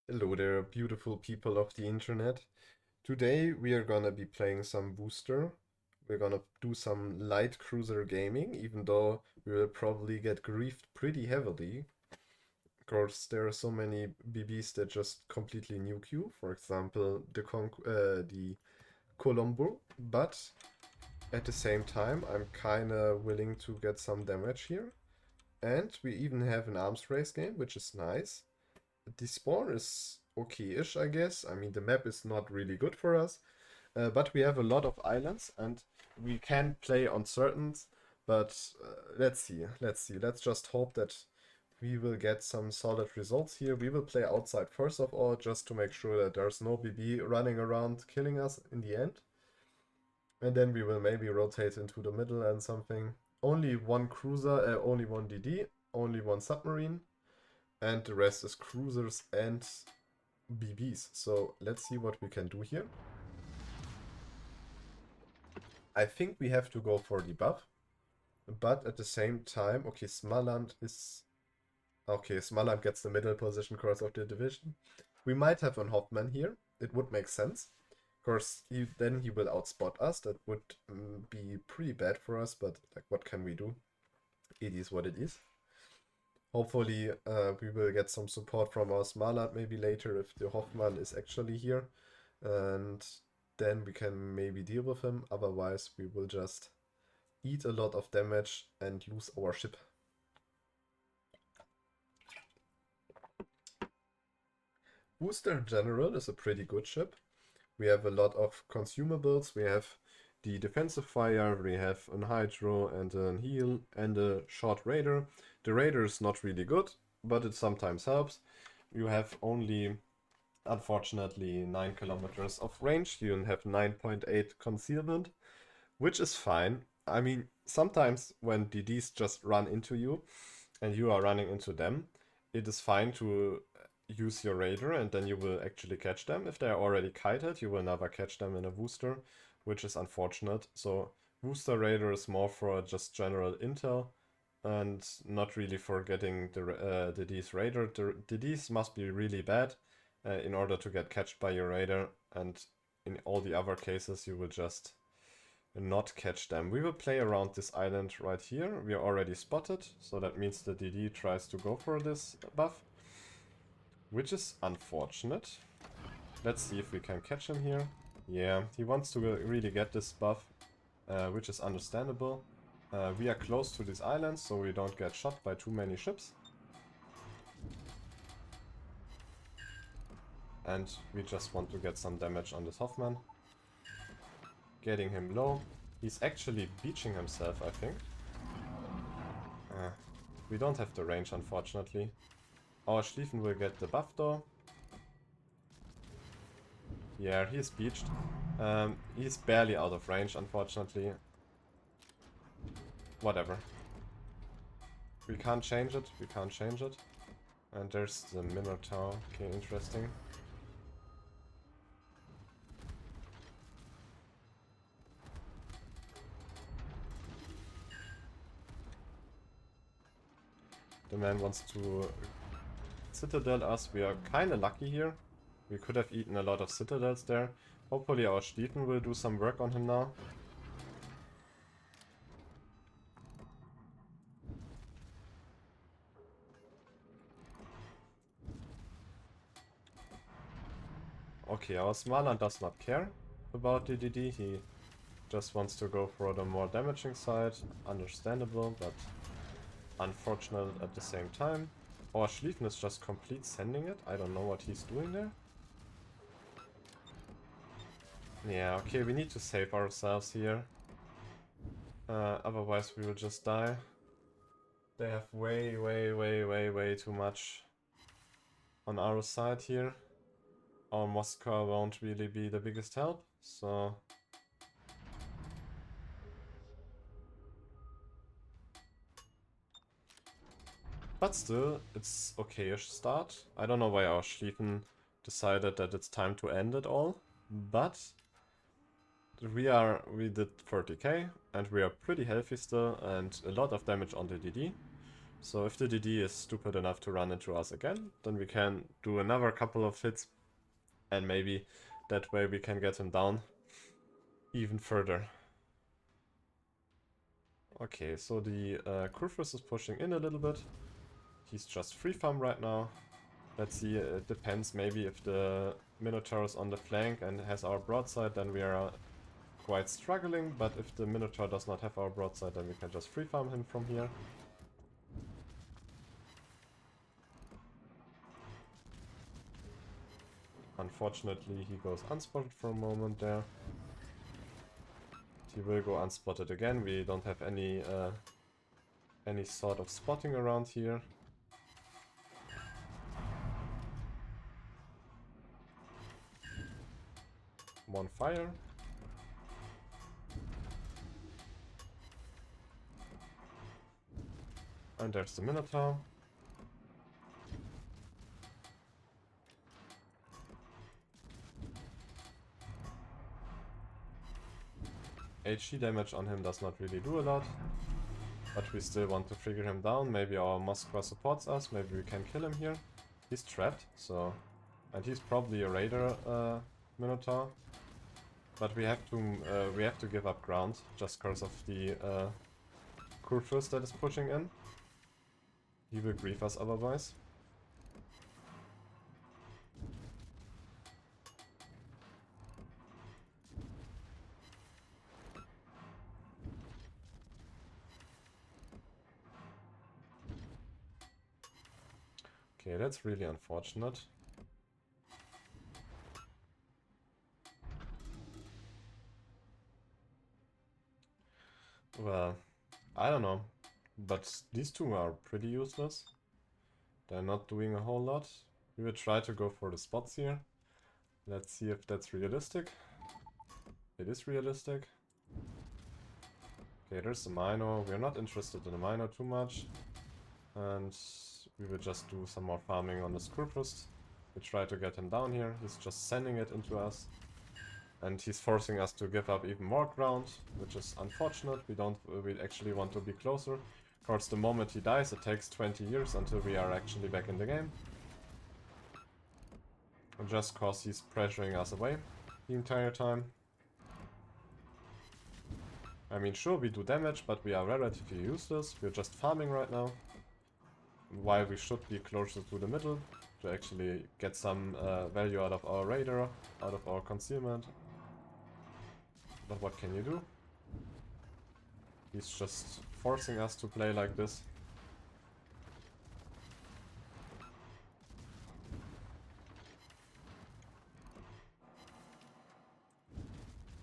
Hello there, beautiful people of the internet. Today we are gonna be playing some Worcester. We're gonna do some light cruiser gaming, even though we will probably get griefed pretty heavily. Of course, there are so many BBs that just completely nuke you. For example, the Colombo. But at the same time, I'm kinda willing to get some damage here. And we even have an arms race game, which is nice. The spawn is okay-ish, I guess. I mean, the map is not really good for us, but we have a lot of islands and we can play on certains. But let's see, let's see. Let's just hope that we will get some solid results here. We will play outside first of all, just to make sure that there's no BB running around killing us in the end. And then we will maybe rotate into the middle and something. Only one cruiser, only one DD, only one submarine, and the rest is cruisers and BBs. So let's see what we can do here. I think we have to go for the buff, but at the same time, okay, Smaland is... Okay, Smaland gets the middle position course of the division. We might have an Hoffman here. It would make sense. Of course, then he will outspot us. That would be pretty bad for us, but like, what can we do? It is what it is. Hopefully, we will get some support from our Smaland maybe later if the Hoffman is actually here. And then we can maybe deal with him. Otherwise, we will just eat a lot of damage and lose our ship. Worcester in general is a pretty good ship. We have a lot of consumables. We have the defensive fire, we have an hydro and an heal and a short raider. The raider is not really good, but it sometimes helps. You have only, unfortunately, 9 kilometers of range. You have 9.8 concealment, which is fine. I mean, sometimes when DDs just run into you and you are running into them, it is fine to use your raider and then you will actually catch them. If they're already kited, you will never catch them in a booster, which is unfortunate. So booster raider is more for just general intel and not really for getting the D's raider. The D's must be really bad in order to get catched by your raider, and in all the other cases you will just not catch them. We will play around this island right here. We are already spotted, so that means the DD tries to go for this buff, which is unfortunate. Let's see if we can catch him here. Yeah, he wants to really get this buff, which is understandable. We are close to this island, so we don't get shot by too many ships. And we just want to get some damage on this Hoffman. Getting him low. He's actually beaching himself, I think. We don't have the range, unfortunately. Our Schlieffen will get the buff though. Yeah, he's beached. He's barely out of range, unfortunately. Whatever. We can't change it, we can't change it. And there's the Minotaur. Okay, interesting. The man wants to citadel us. We are kinda lucky here. We could have eaten a lot of citadels there. Hopefully our Schlieffen will do some work on him now. Okay, our Smalan does not care about the DD. He just wants to go for the more damaging side. Understandable, but unfortunate at the same time. Our Schlieffen is just complete sending it. I don't know what he's doing there. Yeah, okay, we need to save ourselves here. Otherwise we will just die. They have way too much on our side here. Our Moscow won't really be the biggest help, so... But still, it's okay-ish start. I don't know why our Schlieffen decided that it's time to end it all, but we did 30k and we are pretty healthy still and a lot of damage on the DD. So if the DD is stupid enough to run into us again, then we can do another couple of hits, and maybe that way we can get him down even further. Okay, so the Kurfürst is pushing in a little bit. He's just free farm right now. Let's see, it depends. Maybe if the Minotaur is on the flank and has our broadside, then we are quite struggling. But if the Minotaur does not have our broadside, then we can just free farm him from here. Unfortunately, he goes unspotted for a moment there. He will go unspotted again. We don't have any sort of spotting around here. One fire. And there's the Minotaur. HE damage on him does not really do a lot. But we still want to figure him down. Maybe our Moskva supports us. Maybe we can kill him here. He's trapped, so... And he's probably a raider Minotaur. But we have to give up ground just because of the Kurfürst that is pushing in. He will grief us otherwise. Okay, that's really unfortunate. Well, I don't know. But these two are pretty useless. They're not doing a whole lot. We will try to go for the spots here. Let's see if that's realistic. It is realistic. Okay, there's the Mino. We're not interested in the Mino too much. And we will just do some more farming on the Kurfürst. We try to get him down here. He's just sending it into us. And he's forcing us to give up even more ground, which is unfortunate. We actually want to be closer. Of course, the moment he dies, it takes 20 years until we are actually back in the game. And just cause he's pressuring us away the entire time. I mean, sure, we do damage, but we are relatively useless. We're just farming right now. While we should be closer to the middle to actually get some value out of our radar, out of our concealment. But what can you do? He's just forcing us to play like this.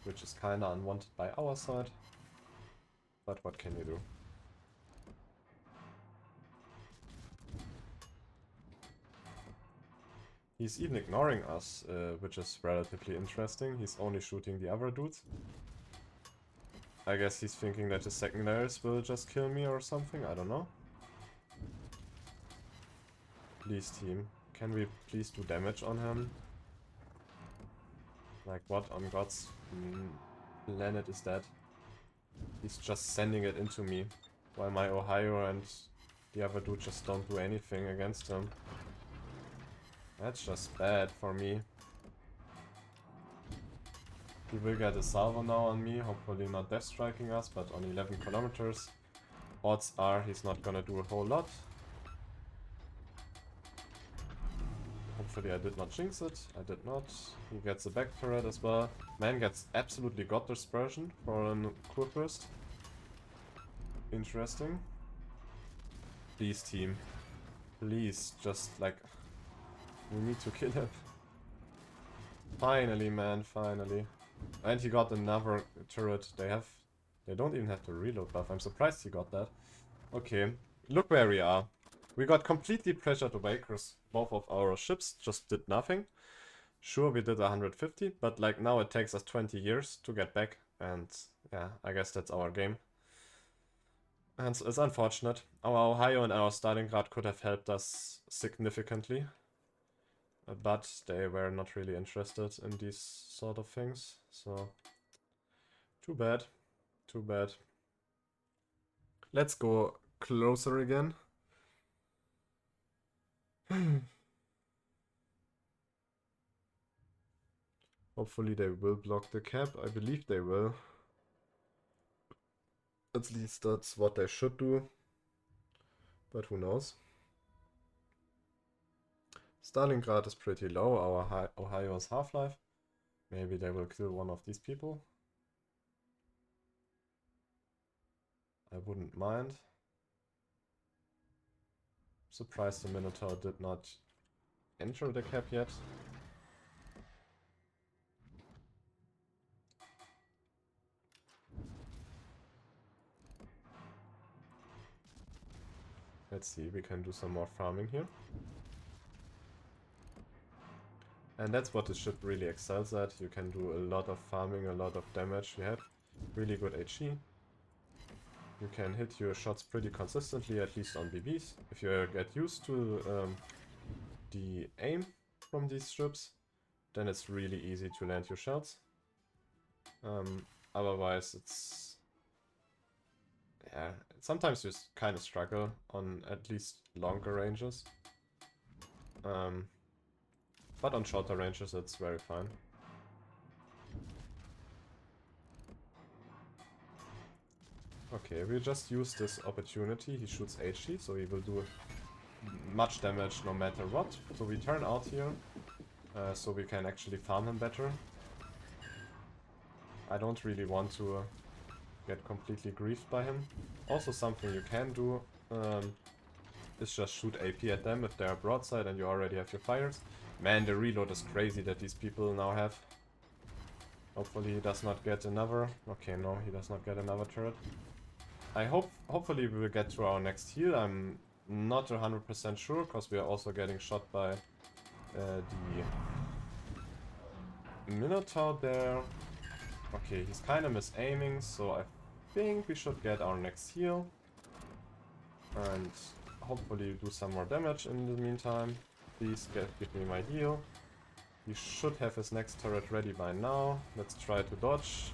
Which is kinda unwanted by our side. But what can you do? He's even ignoring us, which is relatively interesting. He's only shooting the other dudes. I guess he's thinking that his secondaries will just kill me or something, I don't know. Please, team, can we please do damage on him? Like, what on God's planet is that? He's just sending it into me, while my Ohio and the other dude just don't do anything against him. That's just bad for me. He will get a salvo now on me, hopefully not death striking us, but on 11 kilometers. Odds are he's not gonna do a whole lot. Hopefully I did not jinx it. I did not. He gets a back turret as well. Man gets absolutely god dispersion for an Kurfürst. Interesting. Please, team. Please, just like... We need to kill him. Finally, man, finally. And he got another turret. They don't even have the reload buff. I'm surprised he got that. Okay, look where we are. We got completely pressured away because both of our ships just did nothing. Sure, we did 150, but like now it takes us 20 years to get back. And yeah, I guess that's our game. And it's unfortunate. Our Ohio and our Stalingrad could have helped us significantly. But they were not really interested in these sort of things, so too bad, too bad. Let's go closer again. Hopefully they will block the cap. I believe they will. At least that's what they should do. But who knows? Stalingrad is pretty low. Our Ohio is Half-Life. Maybe they will kill one of these people. I wouldn't mind. Surprised the Minotaur did not enter the cap yet. Let's see, we can do some more farming here. And that's what this ship really excels at. You can do a lot of farming, a lot of damage. You have really good HE. You can hit your shots pretty consistently, at least on BBs. If you get used to the aim from these ships, then it's really easy to land your shots. Otherwise, it's... yeah, sometimes you kind of struggle on at least longer ranges. But on shorter ranges, it's very fine. Okay, we just use this opportunity. He shoots HE, so he will do much damage no matter what. So we turn out here, so we can actually farm him better. I don't really want to get completely griefed by him. Also something you can do is just shoot AP at them if they're broadside and you already have your fires. Man, the reload is crazy that these people now have. Hopefully he does not get another... Okay, no, he does not get another turret. Hopefully we will get to our next heal. I'm not 100% sure, because we are also getting shot by the Minotaur there. Okay, he's kind of misaiming, so I think we should get our next heal. And hopefully do some more damage in the meantime. Please give me my heal. He should have his next turret ready by now. Let's try to dodge.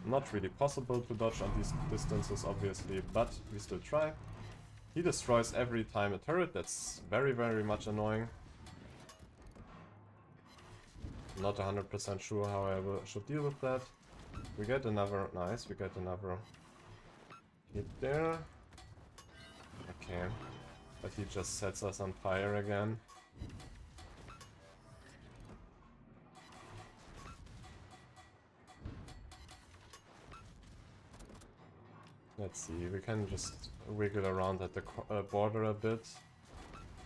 Not really possible to dodge on these distances, obviously, but we still try. He destroys every time a turret. That's very, very much annoying. Not 100% sure how I should deal with that. We get another... Nice, we get another hit there. Okay. But he just sets us on fire again. Let's see, we can just wiggle around at the border a bit.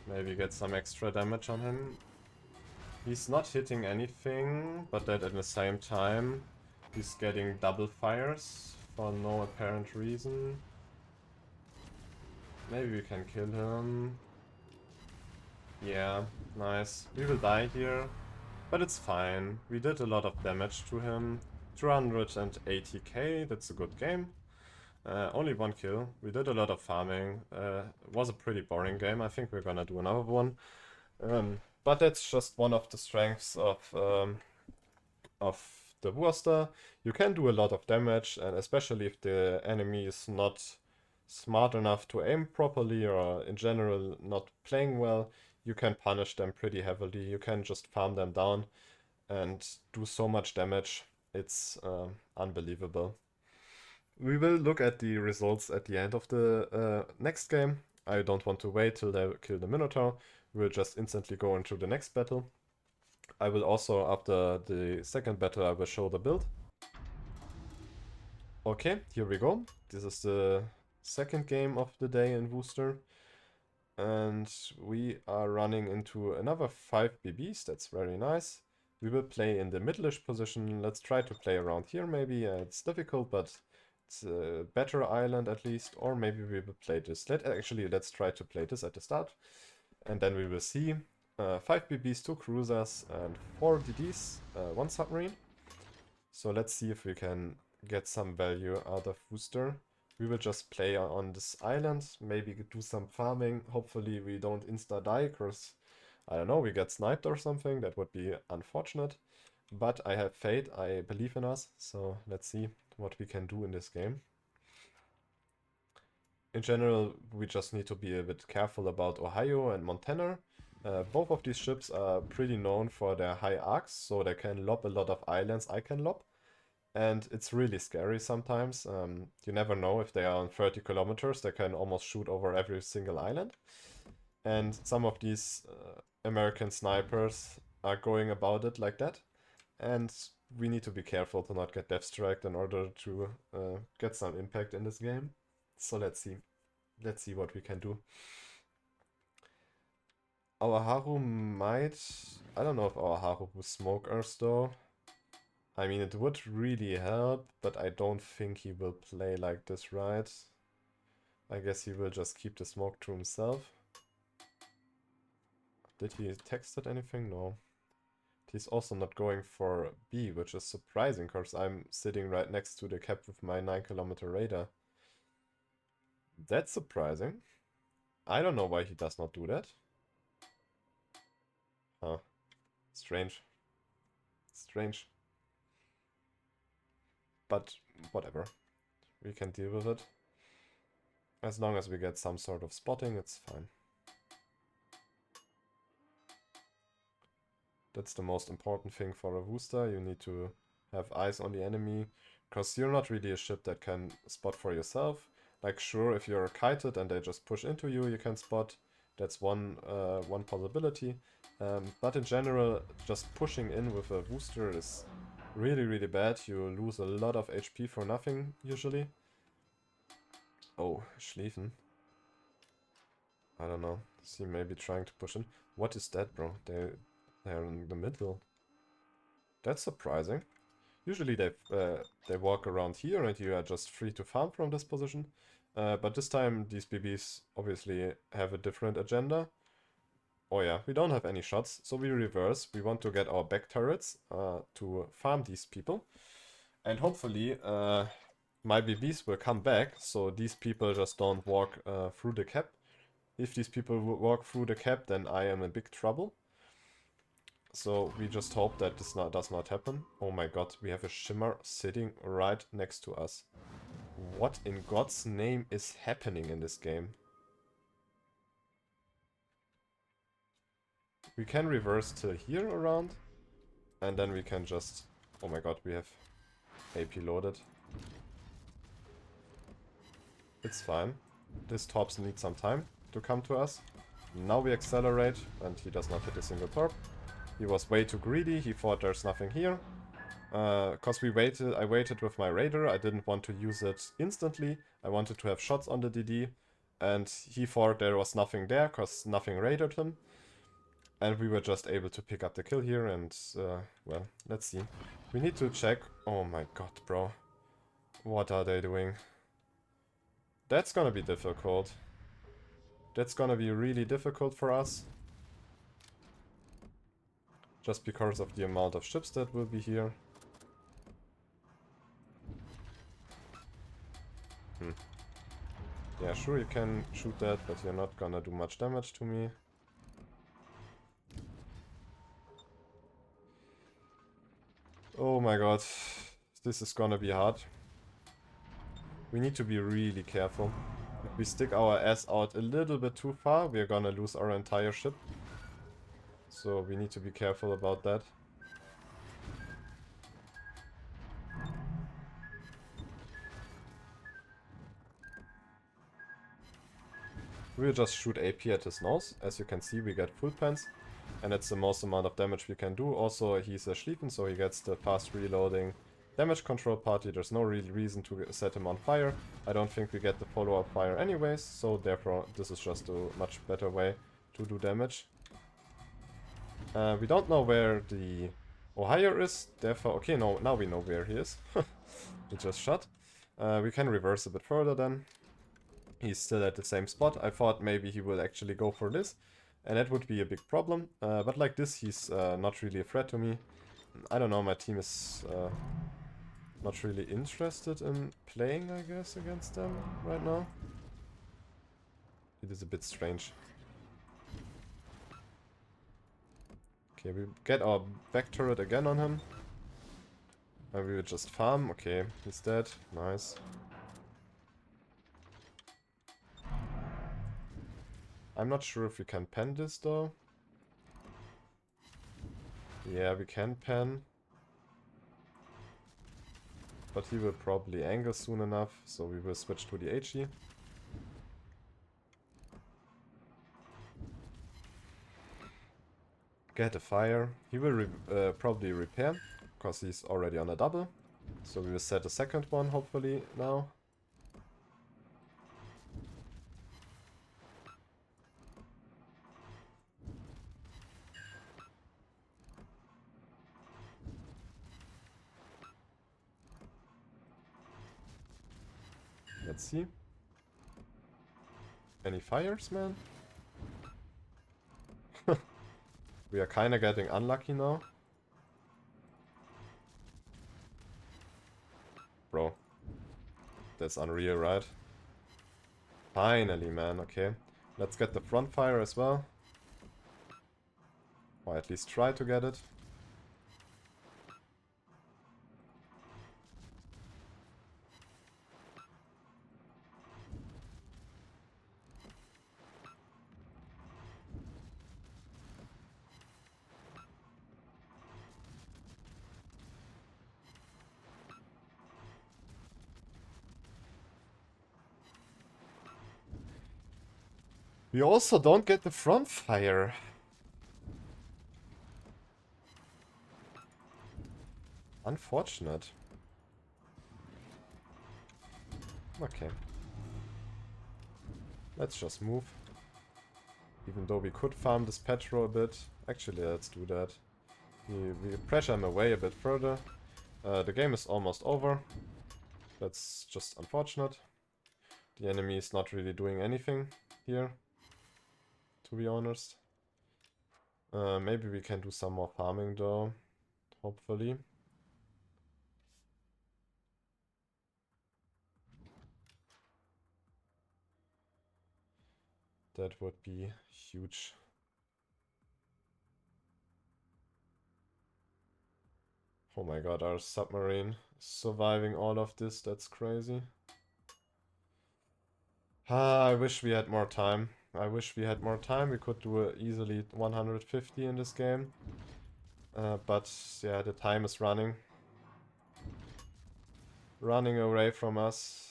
Maybe get some extra damage on him. He's not hitting anything, but that at the same time he's getting double fires for no apparent reason. Maybe we can kill him. Yeah, nice. We will die here, but it's fine. We did a lot of damage to him. 280k, that's a good game. Only one kill. We did a lot of farming. It was a pretty boring game. I think we're gonna do another one. But that's just one of the strengths of the Worcester. You can do a lot of damage, and especially if the enemy is not smart enough to aim properly, or in general not playing well, you can punish them pretty heavily. You can just farm them down and do so much damage. It's unbelievable. We will look at the results at the end of the next game. I don't want to wait till they kill the Minotaur. We'll just instantly go into the next battle. I will also, after the second battle, I will show the build. Okay, here we go. This is the second game of the day in Worcester. And we are running into another 5 BBs. That's very nice. We will play in the middle-ish position. Let's try to play around here maybe. It's difficult, but it's a better island at least. Or maybe we will play this. Let's try to play this at the start. And then we will see 5 BBs, 2 cruisers, and 4 DDs, 1 submarine. So let's see if we can get some value out of Worcester. We will just play on this island, maybe do some farming. Hopefully we don't insta-die, because, I don't know, we get sniped or something. That would be unfortunate. But I have faith, I believe in us. So let's see what we can do in this game. In general, we just need to be a bit careful about Ohio and Montana. Both of these ships are pretty known for their high arcs, so they can lob a lot of islands I can lob. And it's really scary sometimes. You never know if they are on 30 kilometers, they can almost shoot over every single island. And some of these American snipers are going about it like that. And we need to be careful to not get death striked in order to get some impact in this game. So let's see. Let's see what we can do. Our Haru might... I don't know if our Haru will smoke us though. I mean, it would really help, but I don't think he will play like this, right? I guess he will just keep the smoke to himself. Did he texted anything? No. He's also not going for B, which is surprising, because I'm sitting right next to the cap with my 9-kilometer radar. That's surprising. I don't know why he does not do that. Huh. Strange. Strange. But whatever. We can deal with it. As long as we get some sort of spotting, it's fine. That's the most important thing for a Worcester. You need to have eyes on the enemy, because you're not really a ship that can spot for yourself. Like, sure, if you're kited and they just push into you, you can spot. That's one possibility. But in general, just pushing in with a Worcester is really, really bad. You lose a lot of HP for nothing, usually. Oh, Schlieffen. I don't know. Is he maybe trying to push in? What is that, bro? They're in the middle. That's surprising. Usually they walk around here and you are just free to farm from this position. But this time these BBs obviously have a different agenda. Oh yeah, we don't have any shots, so we reverse. We want to get our back turrets to farm these people. And hopefully my BBs will come back, so these people just don't walk through the cap. If these people walk through the cap, then I am in big trouble. So we just hope that this does not happen. Oh my god, we have a shimmer sitting right next to us. What in God's name is happening in this game? We can reverse till here around. And then we can just... Oh my god, we have AP loaded. It's fine. This Torps needs some time to come to us. Now we accelerate, and he does not hit a single Torp. He was way too greedy, he thought there's nothing here. Cause I waited with my radar, I didn't want to use it instantly. I wanted to have shots on the DD. And he thought there was nothing there, cause nothing radared him. And we were just able to pick up the kill here, and well, let's see. We need to check... Oh my god, bro. What are they doing? That's gonna be difficult. That's gonna be really difficult for us. Just because of the amount of ships that will be here. Yeah, sure you can shoot that, but you're not gonna do much damage to me. Oh my god. This is gonna be hard. We need to be really careful. If we stick our ass out a little bit too far, we're gonna lose our entire ship. So we need to be careful about that. We'll just shoot AP at his nose. As you can see, we get full pens. And that's the most amount of damage we can do. Also, he's a Schlieffen, so he gets the fast reloading damage control party. There's no real reason to set him on fire. I don't think we get the follow-up fire anyways, so therefore this is just a much better way to do damage. We don't know where the Ohio is, therefore... Okay, no, now we know where he is. He just shot. We can reverse a bit further then. He's still at the same spot. I thought maybe he will actually go for this. And that would be a big problem. But like this, he's not really a threat to me. I don't know, my team is not really interested in playing, I guess, against them right now. It is a bit strange. Okay, we get our back turret again on him. And we will just farm. Okay, he's dead. Nice. I'm not sure if we can pen this though. Yeah, we can pen. But he will probably angle soon enough, so we will switch to the HE. Get a fire. He will probably repair, because he's already on a double. So we will set a second one, hopefully, now. Let's see. Any fires, man? We are kinda getting unlucky now. Bro. That's unreal, right? Finally, man, okay. Let's get the front fire as well. Or at least try to get it. We also don't get the front fire. Unfortunate. Okay. Let's just move. Even though we could farm this Petro a bit. Actually, let's do that. We pressure him away a bit further. The game is almost over. That's just unfortunate. The enemy is not really doing anything here, to be honest. Maybe we can do some more farming though, hopefully. That would be huge. Oh my god, our submarine surviving all of this, that's crazy. I wish we had more time. I wish we had more time. We could do easily 150 in this game. But yeah, the time is running. Running away from us.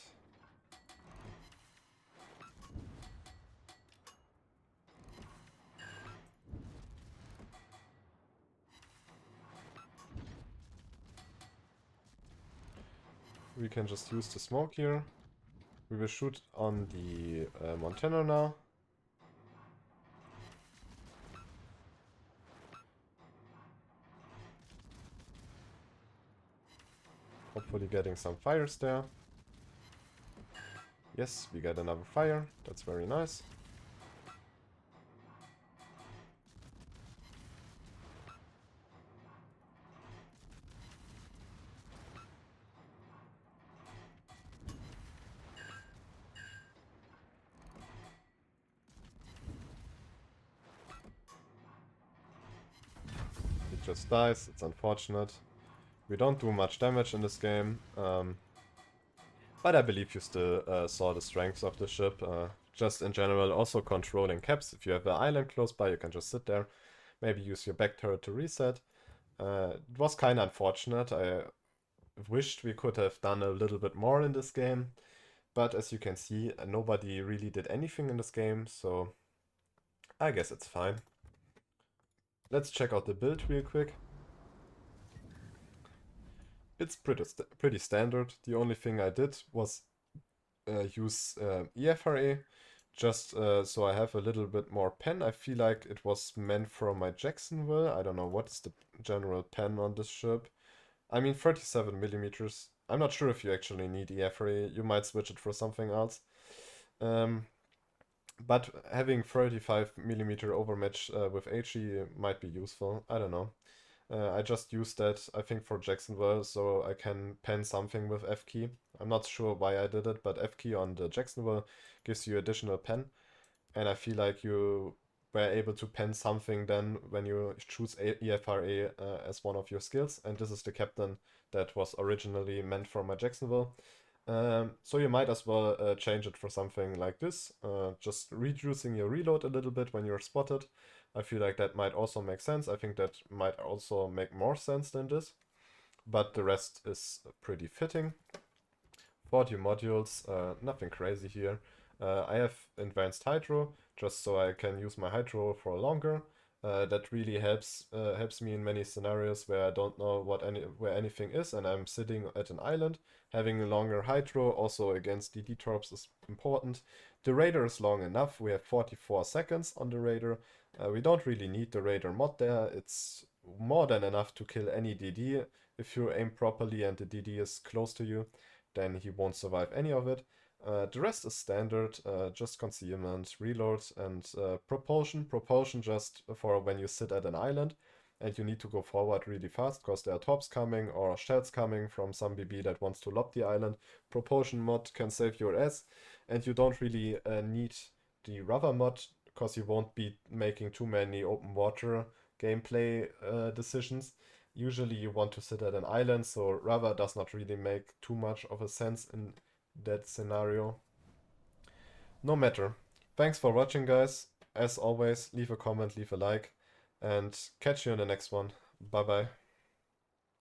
We can just use the smoke here. We will shoot on the Montana now. Hopefully getting some fires there. Yes, we get another fire. That's very nice. It just dies. It's unfortunate. We don't do much damage in this game. But I believe you still saw the strengths of the ship. Just in general, also controlling caps. If you have an island close by, you can just sit there. Maybe use your back turret to reset. It was kind of unfortunate. I wished we could have done a little bit more in this game. But as you can see, nobody really did anything in this game, so I guess it's fine. Let's check out the build real quick. It's pretty standard. The only thing I did was use EFRA, just so I have a little bit more pen. I feel like it was meant for my Jacksonville. I don't know what's the general pen on this ship. I mean 37 millimeters. I'm not sure if you actually need EFRA. You might switch it for something else. But having 35 millimeter overmatch with HE might be useful. I don't know. I just used that, I think, for Jacksonville, so I can pen something with F key. I'm not sure why I did it, but F key on the Jacksonville gives you additional pen. And I feel like you were able to pen something then when you choose EFRA as one of your skills. And this is the captain that was originally meant for my Jacksonville. So you might as well change it for something like this, just reducing your reload a little bit when you're spotted. I feel like that might also make sense. I think that might also make more sense than this, but the rest is pretty fitting. 40 modules, nothing crazy here. I have advanced hydro, just so I can use my hydro for longer. That really helps me in many scenarios where I don't know where anything is and I'm sitting at an island. Having a longer hydro also against DD torps is important. The radar is long enough. We have 44 seconds on the radar. We don't really need the radar mod there. It's more than enough to kill any DD if you aim properly and the DD is close to you. Then he won't survive any of it. The rest is standard, just concealment, reload, and propulsion. Propulsion just for when you sit at an island and you need to go forward really fast because there are torps coming or shells coming from some BB that wants to lob the island. Propulsion mod can save your ass, and you don't really need the rubber mod because you won't be making too many open water gameplay decisions. Usually you want to sit at an island, so rubber does not really make too much of a sense in that scenario. No matter. Thanks for watching, guys. As always, leave a comment, leave a like, and catch you in the next one. Bye bye.